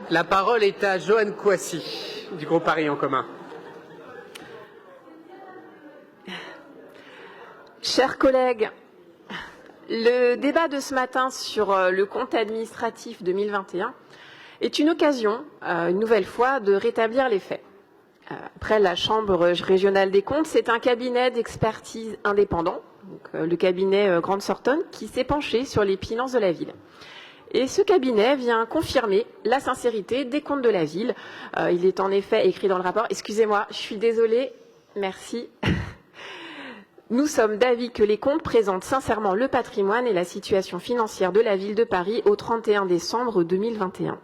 La parole est à Joanne Kouassi, du groupe Paris en commun. Chers collègues, le débat de ce matin sur le compte administratif 2021 est une occasion, une nouvelle fois, de rétablir les faits. Après la Chambre régionale des comptes, c'est un cabinet d'expertise indépendant, donc, le cabinet Grant Thornton, qui s'est penché sur les finances de la ville. Et ce cabinet vient confirmer la sincérité des comptes de la ville. Il est en effet écrit dans le rapport. Excusez-moi, je suis désolée. Merci. Nous sommes d'avis que les comptes présentent sincèrement le patrimoine et la situation financière de la ville de Paris au 31 décembre 2021.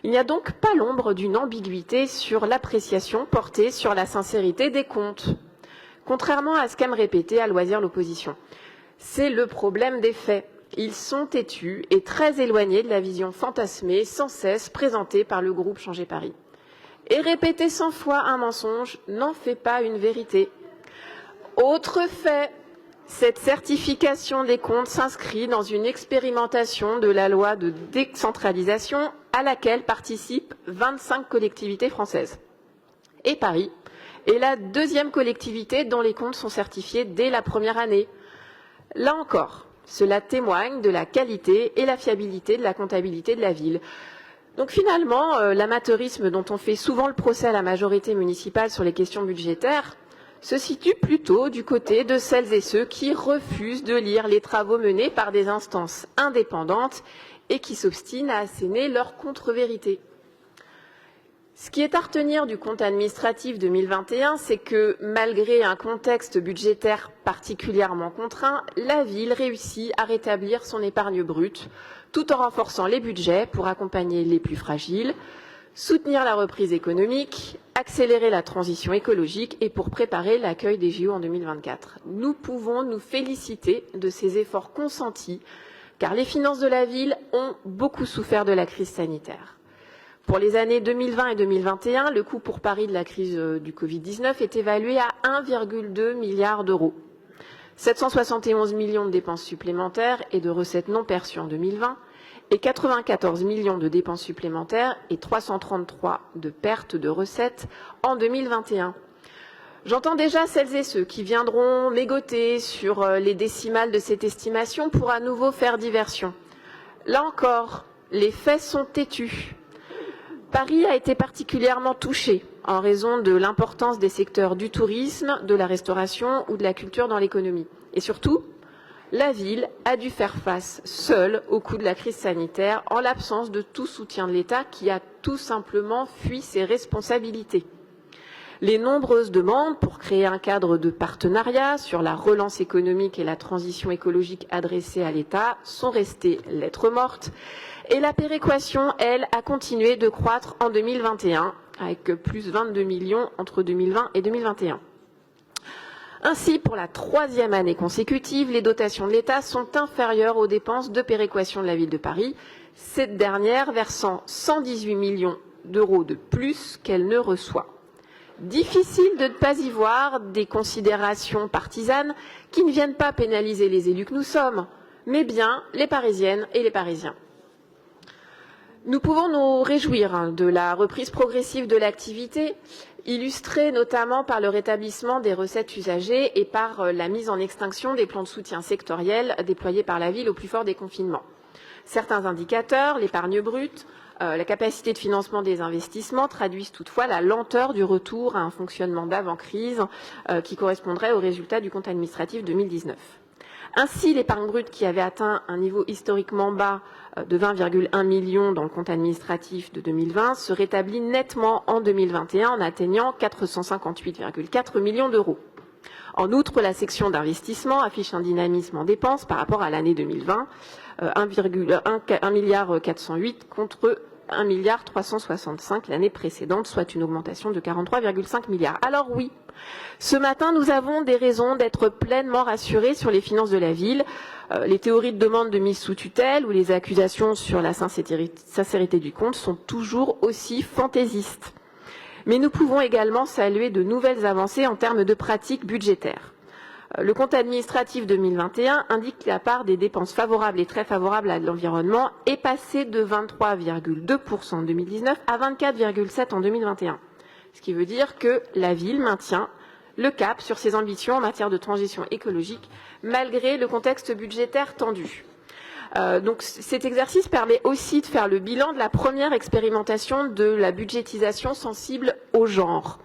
Il n'y a donc pas l'ombre d'une ambiguïté sur l'appréciation portée sur la sincérité des comptes, contrairement à ce qu'aime répéter à loisir l'opposition. C'est le problème des faits. Ils sont têtus et très éloignés de la vision fantasmée sans cesse présentée par le groupe Changer Paris. Et répéter 100 fois un mensonge n'en fait pas une vérité. Autre fait, cette certification des comptes s'inscrit dans une expérimentation de la loi de décentralisation à laquelle participent 25 collectivités françaises. Et Paris est la deuxième collectivité dont les comptes sont certifiés dès la première année. Là encore, cela témoigne de la qualité et la fiabilité de la comptabilité de la ville. Donc finalement, l'amateurisme dont on fait souvent le procès à la majorité municipale sur les questions budgétaires se situe plutôt du côté de celles et ceux qui refusent de lire les travaux menés par des instances indépendantes et qui s'obstinent à asséner leur contre-vérité. Ce qui est à retenir du compte administratif 2021, c'est que malgré un contexte budgétaire particulièrement contraint, la ville réussit à rétablir son épargne brute tout en renforçant les budgets pour accompagner les plus fragiles, soutenir la reprise économique, accélérer la transition écologique et pour préparer l'accueil des JO en 2024. Nous pouvons nous féliciter de ces efforts consentis, car les finances de la ville ont beaucoup souffert de la crise sanitaire. Pour les années 2020 et 2021, le coût pour Paris de la crise du Covid-19 est évalué à 1,2 milliard d'euros. 771 millions de dépenses supplémentaires et de recettes non perçues en 2020, et 94 millions de dépenses supplémentaires et 333 de pertes de recettes en 2021. J'entends déjà celles et ceux qui viendront mégoter sur les décimales de cette estimation pour à nouveau faire diversion. Là encore, les faits sont têtus. Paris a été particulièrement touché en raison de l'importance des secteurs du tourisme, de la restauration ou de la culture dans l'économie. Et surtout, la ville a dû faire face seule au coût de la crise sanitaire en l'absence de tout soutien de l'État qui a tout simplement fui ses responsabilités. Les nombreuses demandes pour créer un cadre de partenariat sur la relance économique et la transition écologique adressées à l'État sont restées lettres mortes et la péréquation, elle, a continué de croître en 2021 avec plus 22 millions entre 2020 et 2021. Ainsi, pour la troisième année consécutive, les dotations de l'État sont inférieures aux dépenses de péréquation de la ville de Paris, cette dernière versant 118 millions d'euros de plus qu'elle ne reçoit. Difficile de ne pas y voir des considérations partisanes qui ne viennent pas pénaliser les élus que nous sommes, mais bien les Parisiennes et les Parisiens. Nous pouvons nous réjouir de la reprise progressive de l'activité, illustrée notamment par le rétablissement des recettes usagées et par la mise en extinction des plans de soutien sectoriels déployés par la ville au plus fort des confinements. Certains indicateurs, l'épargne brute, la capacité de financement des investissements traduisent toutefois la lenteur du retour à un fonctionnement d'avant-crise qui correspondrait aux résultats du compte administratif 2019. Ainsi, l'épargne brute qui avait atteint un niveau historiquement bas de 20,1 millions dans le compte administratif de 2020 se rétablit nettement en 2021 en atteignant 458,4 millions d'euros. En outre, la section d'investissement affiche un dynamisme en dépenses par rapport à l'année 2020, 1,408 milliard contre 1,365 milliard l'année précédente, soit une augmentation de 43,5 milliards. Alors oui, ce matin, nous avons des raisons d'être pleinement rassurés sur les finances de la ville. Les théories de demande de mise sous tutelle ou les accusations sur la sincérité du compte sont toujours aussi fantaisistes. Mais nous pouvons également saluer de nouvelles avancées en termes de pratiques budgétaires. Le compte administratif 2021 indique que la part des dépenses favorables et très favorables à l'environnement est passée de 23,2% en 2019 à 24,7% en 2021. Ce qui veut dire que la ville maintient le cap sur ses ambitions en matière de transition écologique, malgré le contexte budgétaire tendu. Donc cet exercice permet aussi de faire le bilan de la première expérimentation de la budgétisation sensible au genre.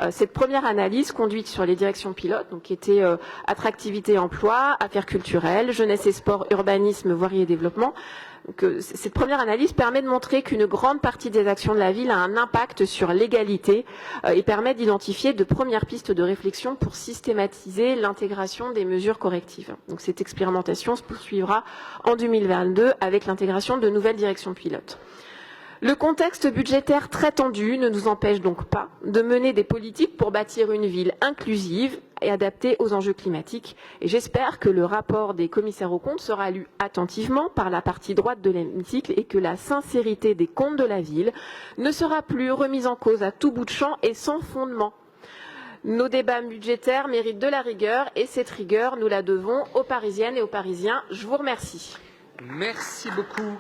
Cette première analyse conduite sur les directions pilotes, donc qui étaient attractivité emploi, affaires culturelles, jeunesse et sport, urbanisme, voirie et développement. Donc, cette première analyse permet de montrer qu'une grande partie des actions de la ville a un impact sur l'égalité et permet d'identifier de premières pistes de réflexion pour systématiser l'intégration des mesures correctives. Donc cette expérimentation se poursuivra en 2022 avec l'intégration de nouvelles directions pilotes. Le contexte budgétaire très tendu ne nous empêche donc pas de mener des politiques pour bâtir une ville inclusive et adaptée aux enjeux climatiques. Et j'espère que le rapport des commissaires aux comptes sera lu attentivement par la partie droite de l'hémicycle et que la sincérité des comptes de la ville ne sera plus remise en cause à tout bout de champ et sans fondement. Nos débats budgétaires méritent de la rigueur et cette rigueur, nous la devons aux Parisiennes et aux Parisiens. Je vous remercie. Merci beaucoup.